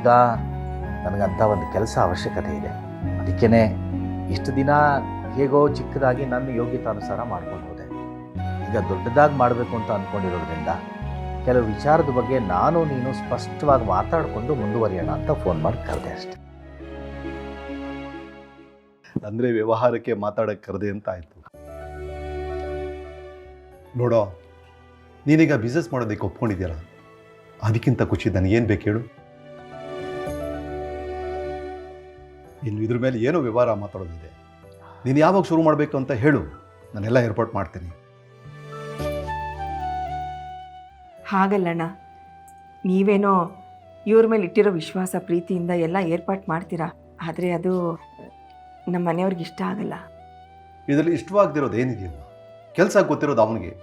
ಈಗ ನನಗಂಥ ಒಂದು ಕೆಲಸ ಅವಶ್ಯಕತೆ ಇದೆ. ಅದಕ್ಕೇ ಇಷ್ಟು ದಿನ ಹೇಗೋ ಚಿಕ್ಕದಾಗಿ ನನ್ನ ಯೋಗ್ಯತಾನುಸಾರ ಮಾಡ್ಕೊಂಡು ಹೋದೆ. ಈಗ ದೊಡ್ಡದಾಗಿ ಮಾಡಬೇಕು ಅಂತ ಅಂದ್ಕೊಂಡಿರೋದ್ರಿಂದ ಕೆಲವು ವಿಚಾರದ ಬಗ್ಗೆ ನಾನು ನೀನು ಸ್ಪಷ್ಟವಾಗಿ ಮಾತಾಡಿಕೊಂಡು ಮುಂದುವರಿಯೋಣ ಅಂತ ಫೋನ್ ಮಾಡಿ ಕರೆದೆ ಅಷ್ಟೆ. ಅಂದರೆ ವ್ಯವಹಾರಕ್ಕೆ ಮಾತಾಡೋಕ್ಕೆ ಕರೆದೆ ಅಂತ ಆಯಿತು. ನೋಡೋ, ನೀನೀಗ ಬಿಸ್ನೆಸ್ ಮಾಡೋದಕ್ಕೆ ಒಪ್ಕೊಂಡಿದ್ದೀರ, ಅದಕ್ಕಿಂತ ಖುಷಿ ನನಗೇನು ಬೇಕು ಹೇಳು. ಇನ್ನು ಇದ್ರ ಮೇಲೆ ಏನೋ ವ್ಯವಹಾರ ಮಾತಾಡೋದಿದೆ. ನೀನು ಯಾವಾಗ ಶುರು ಮಾಡಬೇಕು ಅಂತ ಹೇಳು, ನಾನೆಲ್ಲ ಏರ್ಪಾಟ್ ಮಾಡ್ತೀನಿ. ಹಾಗಲ್ಲಣ್ಣ, ನೀವೇನೋ ಇವ್ರ ಮೇಲೆ ಇಟ್ಟಿರೋ ವಿಶ್ವಾಸ ಪ್ರೀತಿಯಿಂದ ಎಲ್ಲ ಏರ್ಪಾಟ್ ಮಾಡ್ತೀರಾ, ಆದರೆ ಅದು ನಮ್ಮ ಮನೆಯವ್ರಿಗೆ ಇಷ್ಟ ಆಗಲ್ಲ. ಇದರಲ್ಲಿ ಇಷ್ಟವಾಗದಿರೋದು ಏನಿದೆಯಲ್ಲ, ಕೆಲಸ ಗೊತ್ತಿರೋದು ಅವನಿಗೆ.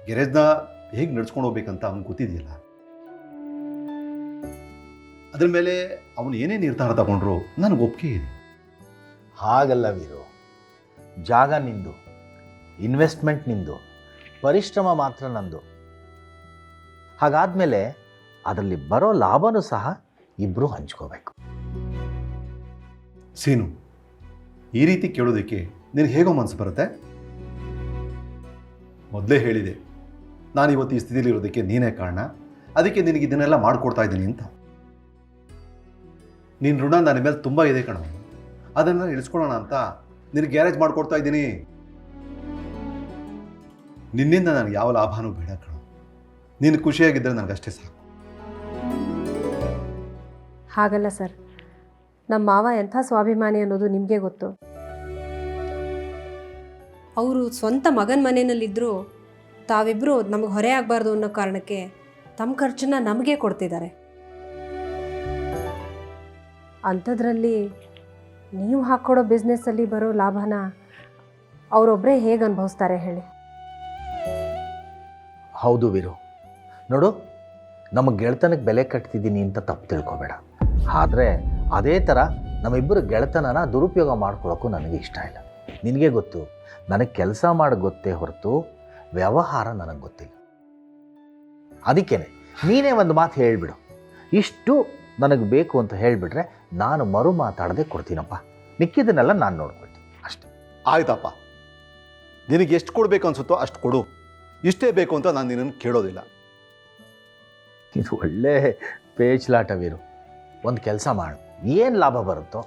ಗ್ಯಾರೇಜ್ನ ಹೇಗೆ ನಡ್ಸ್ಕೊಂಡು ಹೋಗ್ಬೇಕಂತ ಅವ್ನಿಗೆ ಗೊತ್ತಿದೆಯಲ್ಲ. ಅದ್ರ ಮೇಲೆ ಅವನು ಏನೇ ನಿರ್ಧಾರ ತಗೊಂಡ್ರು ನನಗೆ ಒಪ್ಪಿಗೆ ಇದೆ. ಹಾಗಲ್ಲ ವೀರು, ಜಾಗ ನಿಂದು, ಇನ್ವೆಸ್ಟ್ಮೆಂಟ್ ನಿಂದು, ಪರಿಶ್ರಮ ಮಾತ್ರ ನಂದು. ಹಾಗಾದ್ಮೇಲೆ ಅದರಲ್ಲಿ ಬರೋ ಲಾಭನೂ ಸಹ ಇಬ್ಬರು ಹಂಚ್ಕೋಬೇಕು. ಸೀನು, ಈ ರೀತಿ ಕೇಳೋದಕ್ಕೆ ನಿನಗೆ ಹೇಗೋ ಮನಸ್ಸು ಬರುತ್ತೆ? ಮೊದಲೇ ಹೇಳಿದೆ, ನಾನು ಇವತ್ತು ಈ ಸ್ಥಿತಿಲಿರೋದಕ್ಕೆ ನೀನೇ ಕಾರಣ, ಅದಕ್ಕೆ ನಿನಗೆ ಇದನ್ನೆಲ್ಲ ಮಾಡಿಕೊಡ್ತಾ ಇದ್ದೀನಿ ಅಂತ. ನಿನ್ನ ಋಣ ನನ್ನ ಮೇಲೆ ತುಂಬ ಇದೆ ಕಣೋ, ಅದನ್ನು ಇಳಿಸ್ಕೊಳ್ಳೋಣ ಅಂತ ನಿನಗೆ ಗ್ಯಾರೇಜ್ ಮಾಡಿಕೊಡ್ತಾ ಇದ್ದೀನಿ. ನಿನ್ನಿಂದ ನನಗೆ ಯಾವ ಲಾಭನೂ ಬೇಡ ಕಣೋ, ನೀನು ಖುಷಿಯಾಗಿದ್ದರೆ ನನಗಷ್ಟೇ ಸಾಕು. ಹಾಗಲ್ಲ ಸರ್, ನಮ್ಮ ಮಾವ ಎಂಥ ಸ್ವಾಭಿಮಾನಿ ಅನ್ನೋದು ನಿಮಗೆ ಗೊತ್ತು. ಅವರು ಸ್ವಂತ ಮಗನ ಮನೆಯಲ್ಲಿದ್ದರೂ ತಾವಿಬ್ಬರು ನಮಗೆ ಹೊರೆ ಆಗಬಾರ್ದು ಅನ್ನೋ ಕಾರಣಕ್ಕೆ ತಮ್ಮ ಖರ್ಚನ್ನ ನಮಗೆ ಕೊಡ್ತಿದ್ದಾರೆ. ಅಂಥದ್ರಲ್ಲಿ ನೀವು ಹಾಕ್ಕೊಡೋ ಬಿಸ್ನೆಸ್ಸಲ್ಲಿ ಬರೋ ಲಾಭನ ಅವರೊಬ್ಬರೇ ಹೇಗೆ ಅನುಭವಿಸ್ತಾರೆ ಹೇಳಿ? ಹೌದು ವೀರು, ನೋಡು, ನಮ್ಮ ಗೆಳೆತನಕ್ಕೆ ಬೆಲೆ ಕಟ್ತಿದ್ದೀನಿ ಅಂತ ತಪ್ಪು ತಿಳ್ಕೊಬೇಡ. ಆದರೆ ಅದೇ ಥರ ನಮ್ಮಿಬ್ಬರ ಗೆಳೆತನನ ದುರುಪಯೋಗ ಮಾಡ್ಕೊಳ್ಳೋಕ್ಕೂ ನನಗೆ ಇಷ್ಟ ಇಲ್ಲ. ನಿನಗೆ ಗೊತ್ತು, ನನಗೆ ಕೆಲಸ ಮಾಡೋಕ್ಕೆ ಗೊತ್ತೇ ಹೊರತು ವ್ಯವಹಾರ ನನಗೆ ಗೊತ್ತಿಲ್ಲ. ಅದಕ್ಕೇ ನೀನೇ ಒಂದು ಮಾತು ಹೇಳಿಬಿಡು, ಇಷ್ಟು ನನಗೆ ಬೇಕು ಅಂತ ಹೇಳಿಬಿಟ್ರೆ ನಾನು ಮರು ಮಾತಾಡದೆ ಕೊಡ್ತೀನಪ್ಪ, ಮಿಕ್ಕಿದ್ದನ್ನೆಲ್ಲ ನಾನು ನೋಡ್ಕೊಳ್ತೀನಿ ಅಷ್ಟೆ. ಆಯ್ತಪ್ಪ, ನಿನಗೆ ಎಷ್ಟು ಕೊಡಬೇಕು ಅನ್ಸುತ್ತೋ ಅಷ್ಟು ಕೊಡು, ಇಷ್ಟೇ ಬೇಕು ಅಂತ ನಾನು ನಿನ್ನನ್ನು ಕೇಳೋದಿಲ್ಲ. ಇದು ಒಳ್ಳೆ ಪೇಚ್ಲಾಟ ವೀರು. ಒಂದು ಕೆಲಸ ಮಾಡು, ಏನು ಲಾಭ ಬರುತ್ತೋ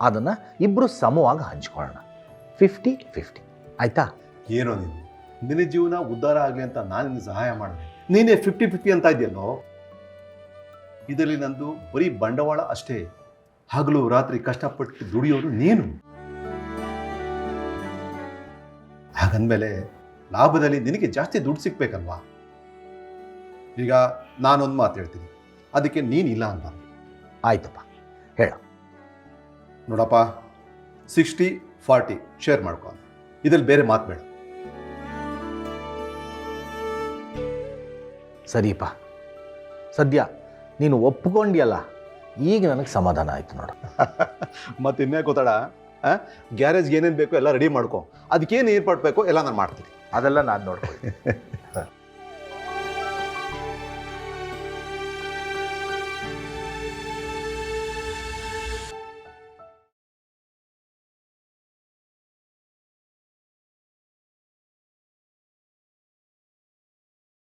ಅದನ್ನು ಇಬ್ಬರು ಸಮವಾಗಿ ಹಂಚ್ಕೊಳ್ಳೋಣ, 50-50, ಆಯಿತಾ? ಏನೋ ನಿನ್ನ ಜೀವನ ಉದ್ಧಾರ ಆಗಲಿ ಅಂತ ನಾನು ನಿನ್ನ ಸಹಾಯ ಮಾಡಿದೆ, ನೀನೇ 50-50 ಅಂತ ಇದೆಯಲ್ಲೋ. ಇದರಲ್ಲಿ ನಂದು ಬರೀ ಬಂಡವಾಳ ಅಷ್ಟೇ, ಹಗಲು ರಾತ್ರಿ ಕಷ್ಟಪಟ್ಟು ದುಡಿಯೋದು ನೀನು. ಹಾಗಂದಮೇಲೆ ಲಾಭದಲ್ಲಿ ನಿನಗೆ ಜಾಸ್ತಿ ದುಡ್ಡು ಸಿಗ್ಬೇಕಲ್ವಾ? ಈಗ ನಾನೊಂದು ಮಾತು ಹೇಳ್ತೀನಿ, ಅದಕ್ಕೆ ನೀನು ಇಲ್ಲ ಅಂತ. ಆಯ್ತಪ್ಪ, ಹೇಳ. ನೋಡಪ್ಪ, 60-40 ಶೇರ್ ಮಾಡ್ಕೊ, ಇದ್ರಲ್ಲಿ ಬೇರೆ ಮಾತು ಬೇಡ. ಸರಿಪ್ಪ, ಸದ್ಯ ನೀನು ಒಪ್ಕೊಂಡಿಯಲ್ಲ, ಈಗ ನನಗೆ ಸಮಾಧಾನ ಆಯಿತು ನೋಡು. ಮತ್ತೆ ಇನ್ನೇ ಗೊತ್ತಾಡ, ಗ್ಯಾರೇಜ್ಗೆ ಏನೇನು ಬೇಕೋ ಎಲ್ಲ ರೆಡಿ ಮಾಡ್ಕೊ, ಅದಕ್ಕೇನು ಏರ್ಪಾಡು ಬೇಕೋ ಎಲ್ಲ ನಾನು ಮಾಡ್ತೀನಿ. ಅದೆಲ್ಲ ನಾನು ನೋಡ್ತೀನಿ.